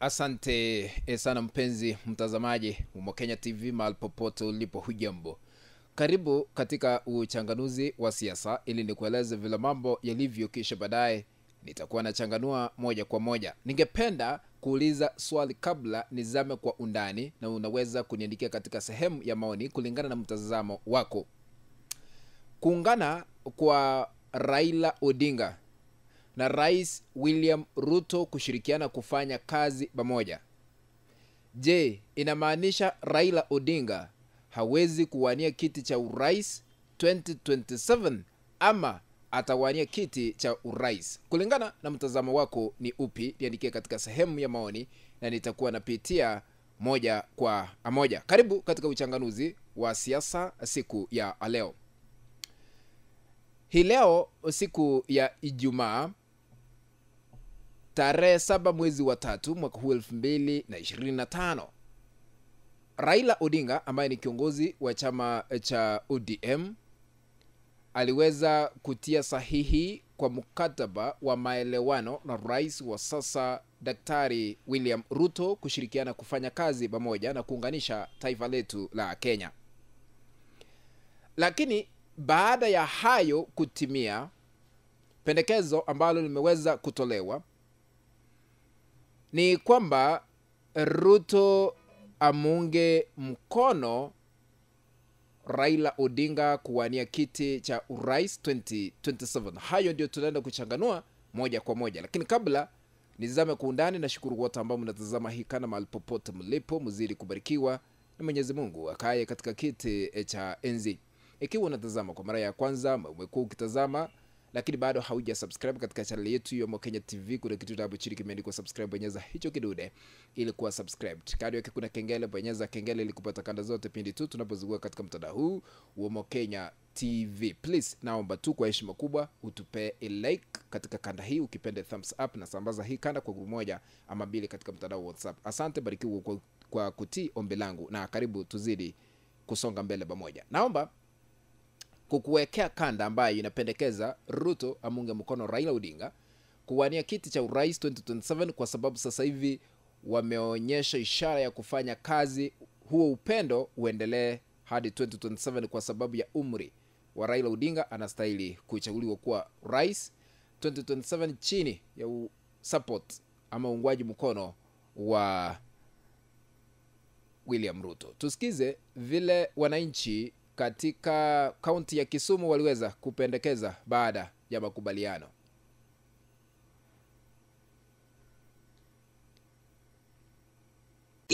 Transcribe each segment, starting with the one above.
Asante sana mpenzi mtazamaji wa Kenya TV mahali popote ulipo, hujambo. Karibu katika uchanganuzi wa siasa ili nikueleze vile mambo yalivyo, kisha baadaye nitakuwa nachanganua moja kwa moja. Ningependa kuuliza swali kabla nizame kwa undani, na unaweza kuniandikia katika sehemu ya maoni kulingana na mtazamo wako. Kuungana kwa Raila Odinga na Rais William Ruto kushirikiana kufanya kazi pamoja, je, inamaanisha Raila Odinga hawezi kuwania kiti cha urais 2027 ama atawania kiti cha urais? Kulingana na mtazamo wako ni upi? Niandikie katika sehemu ya maoni na nitakuwa napitia moja kwa moja. Karibu katika uchanganuzi wa siasa siku ya leo. Hii leo siku ya Ijumaa tarehe 7 mwezi wa 3 mwaka 2025, Raila Odinga ambaye ni kiongozi wa chama cha ODM aliweza kutia sahihi kwa mkataba wa maelewano na rais wa sasa Daktari William Ruto kushirikiana kufanya kazi pamoja na kuunganisha taifa letu la Kenya. Lakini baada ya hayo kutimia, pendekezo ambalo limeweza kutolewa ni kwamba Ruto amunge mkono Raila Odinga kuwania kiti cha urais 2027. Hayo ndio tunaenda kuchanganua moja kwa moja. Lakini kabla nizame kwa undani, na shukuru wote ambao mnatazama hii kana mahali popote mlipo, mzidi kubarikiwa na Mwenyezi Mungu akaye katika kiti cha enzi. Ikiwa unatazama kwa mara ya kwanza, umekuwa ukitazama lakini bado hauja subscribe katika channel yetu ya Kenya TV, kuna kitu hapo chini kimeandikwa subscribe, bonyeza hicho kidude ili kuwa subscribed. Kando yake kuna kengele, bonyeza kengele ili kupata kanda zote pindi tu tunapozungua katika mtandao huu wa Kenya TV. Please, naomba tu kwa heshima kubwa utupe a like katika kanda hii, ukipenda thumbs up, na sambaza hii kanda kwa group moja ama mbili katika mtandao wa WhatsApp. Asante, barikiwa kwa kutii ombi langu, na karibu tuzidi kusonga mbele pamoja. Naomba kukuwekea kanda ambayo inapendekeza Ruto amunge mkono Raila Odinga kuwania kiti cha urais 2027, kwa sababu sasa hivi wameonyesha ishara ya kufanya kazi. Huo upendo uendelee hadi 2027 kwa sababu ya umri wa Raila Odinga. Anastahili kuchaguliwa kuwa rais 2027 chini ya support ama uungwaji mkono wa William Ruto. Tusikize vile wananchi katika kaunti ya Kisumu waliweza kupendekeza baada ya makubaliano.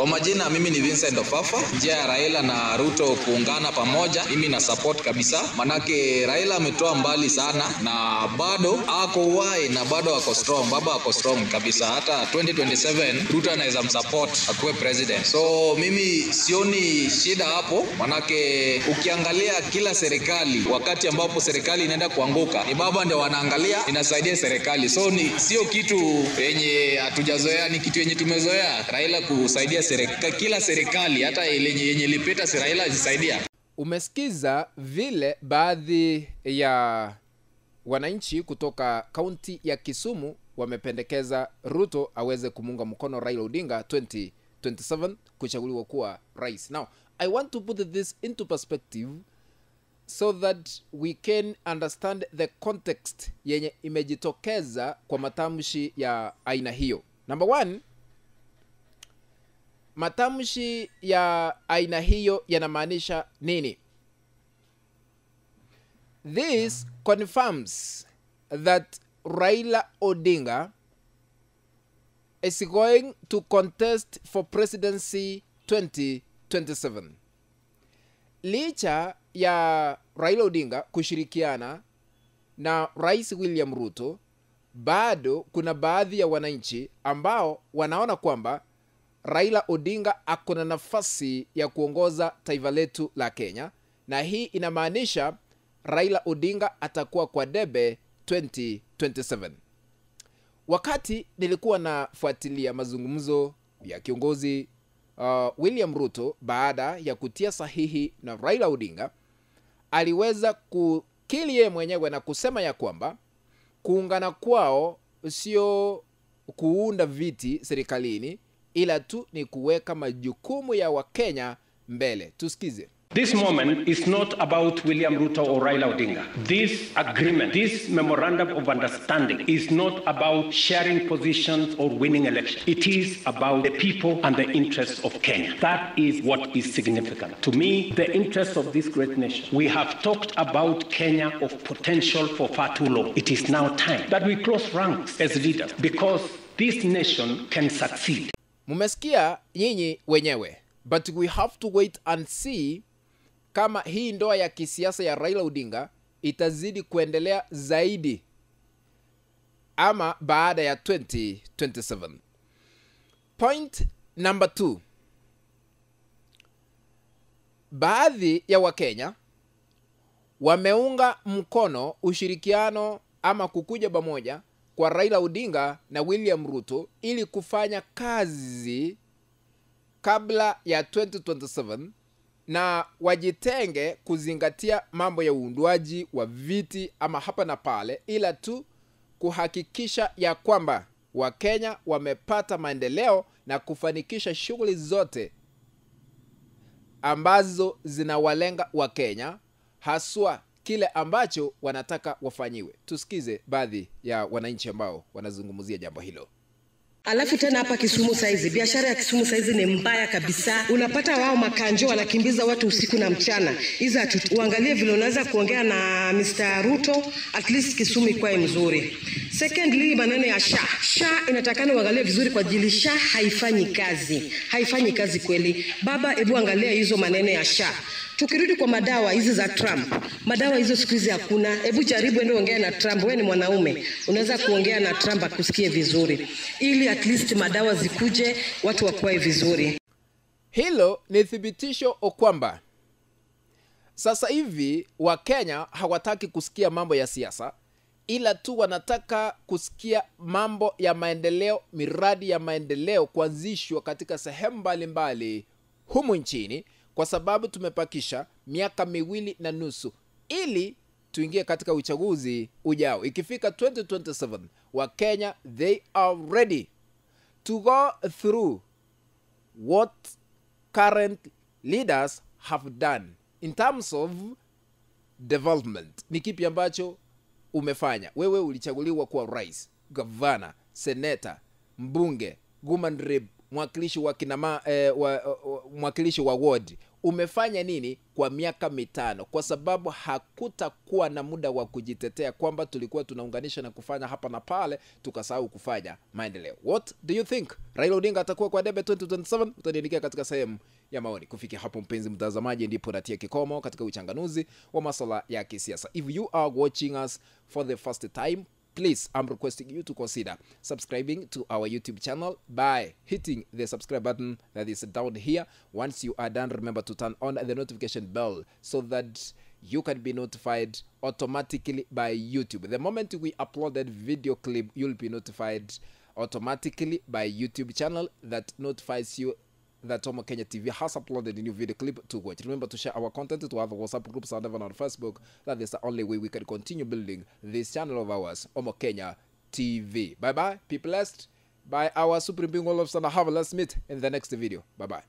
Kwa majina, mimi ni Vincent Ofafa. Njia ya Raila na Ruto kuungana pamoja, mimi na support kabisa. Manake Raila ametoa mbali sana na bado ako wai na bado ako strong. Baba ako strong kabisa. Hata 2027 Ruto anaweza msupport akuwe president. So mimi sioni shida hapo. Manake ukiangalia kila serikali, wakati ambapo serikali inaenda kuanguka, ni baba ndio wanaangalia inasaidia serikali. So ni sio kitu yenye hatujazoea, ni kitu yenye tumezoea Raila kusaidia kila serikali, hata yenye lipita Raila zisaidia. Umesikiza vile baadhi ya wananchi kutoka kaunti ya Kisumu wamependekeza Ruto aweze kumunga mkono Raila Odinga 2027 kuchaguliwa kuwa rais. Now, I want to put this into perspective so that we can understand the context yenye imejitokeza kwa matamshi ya aina hiyo. Number one, matamshi ya aina hiyo yanamaanisha nini? This confirms that Raila Odinga is going to contest for presidency 2027. Licha ya Raila Odinga kushirikiana na Rais William Ruto, bado kuna baadhi ya wananchi ambao wanaona kwamba Raila Odinga akona nafasi ya kuongoza taifa letu la Kenya, na hii inamaanisha Raila Odinga atakuwa kwa debe 2027. Wakati nilikuwa nafuatilia mazungumzo ya kiongozi William Ruto baada ya kutia sahihi na Raila Odinga, aliweza kukili yeye mwenyewe na kusema ya kwamba kuungana kwao sio kuunda viti serikalini, ila tu ni kuweka majukumu ya Wakenya mbele. Tusikize. This moment is not about William Ruto or Raila Odinga. This agreement, this memorandum of understanding is not about sharing positions or winning elections. It is about the people and the interests of Kenya. That is what is significant. To me, the interests of this great nation. We have talked about Kenya of potential for far too long. It is now time that we close ranks as leaders because this nation can succeed. Mumesikia nyinyi wenyewe. But we have to wait and see kama hii ndoa ya kisiasa ya Raila Odinga itazidi kuendelea zaidi ama baada ya 2027. Point number 2. Baadhi ya Wakenya wameunga mkono ushirikiano ama kukuja pamoja kwa Raila Odinga na William Ruto ili kufanya kazi kabla ya 2027 na wajitenge kuzingatia mambo ya uundwaji wa viti ama hapa na pale, ila tu kuhakikisha ya kwamba Wakenya wamepata maendeleo na kufanikisha shughuli zote ambazo zinawalenga Wakenya, haswa kile ambacho wanataka wafanyiwe. Tusikize baadhi ya wananchi ambao wanazungumzia jambo hilo. Alafu tena hapa Kisumu saizi, biashara ya Kisumu saizi ni mbaya kabisa. Unapata wao makanjo wanakimbiza watu usiku na mchana. Iza uangalie vile unaweza kuongea na Mr. Ruto, at least Kisumu ikuwe mzuri. Secondly, maneno ya SHA inatakana uangalie vizuri kwa ajili SHA haifanyi kazi. Haifanyi kazi kweli. Baba, hebu angalia hizo maneno ya SHA. Tukirudi kwa madawa hizi za Trump. Madawa hizo siku hizi hakuna. Hebu jaribu ende ongea na Trump. Wewe ni mwanaume. Unaweza kuongea na Trump akusikie vizuri. Ili at least madawa zikuje watu wakuwe vizuri. Hilo ni thibitisho kwamba sasa hivi Wakenya hawataki kusikia mambo ya siasa, ila tu wanataka kusikia mambo ya maendeleo, miradi ya maendeleo kuanzishwa katika sehemu mbalimbali humu nchini, kwa sababu tumepakisha miaka 2.5 ili tuingie katika uchaguzi ujao. Ikifika 2027, Wakenya they are ready to go through what current leaders have done in terms of development. Ni kipi ambacho umefanya? Wewe ulichaguliwa kuwa rais, gavana, seneta, mbunge, woman rep, mwakilishi wa mwakilishi wa ward. Umefanya nini kwa miaka 5? Kwa sababu hakutakuwa na muda wa kujitetea kwamba tulikuwa tunaunganisha na kufanya hapa na pale tukasahau kufanya maendeleo. What do you think? Raila Odinga atakuwa kwa debe 2027? Utaniandikia katika sehemu ya maoni. Kufikia hapo mpenzi mtazamaji, ndipo natia kikomo katika uchanganuzi wa masuala ya kisiasa. If you are watching us for the first time, please, I'm requesting you to consider subscribing to our YouTube channel by hitting the subscribe button that is down here. Once you are done, remember to turn on the notification bell so that you can be notified automatically by YouTube. The moment we upload that video clip, you'll be notified automatically by YouTube channel that notifies you that Omo Kenya TV has uploaded a new video clip to watch. Remember to share our content to other WhatsApp groups and even on Facebook. That is the only way we can continue building this channel of ours, Omo Kenya TV. Bye bye, be blessed by our supreme being all of Sana. Have a let's meet in the next video. Bye bye.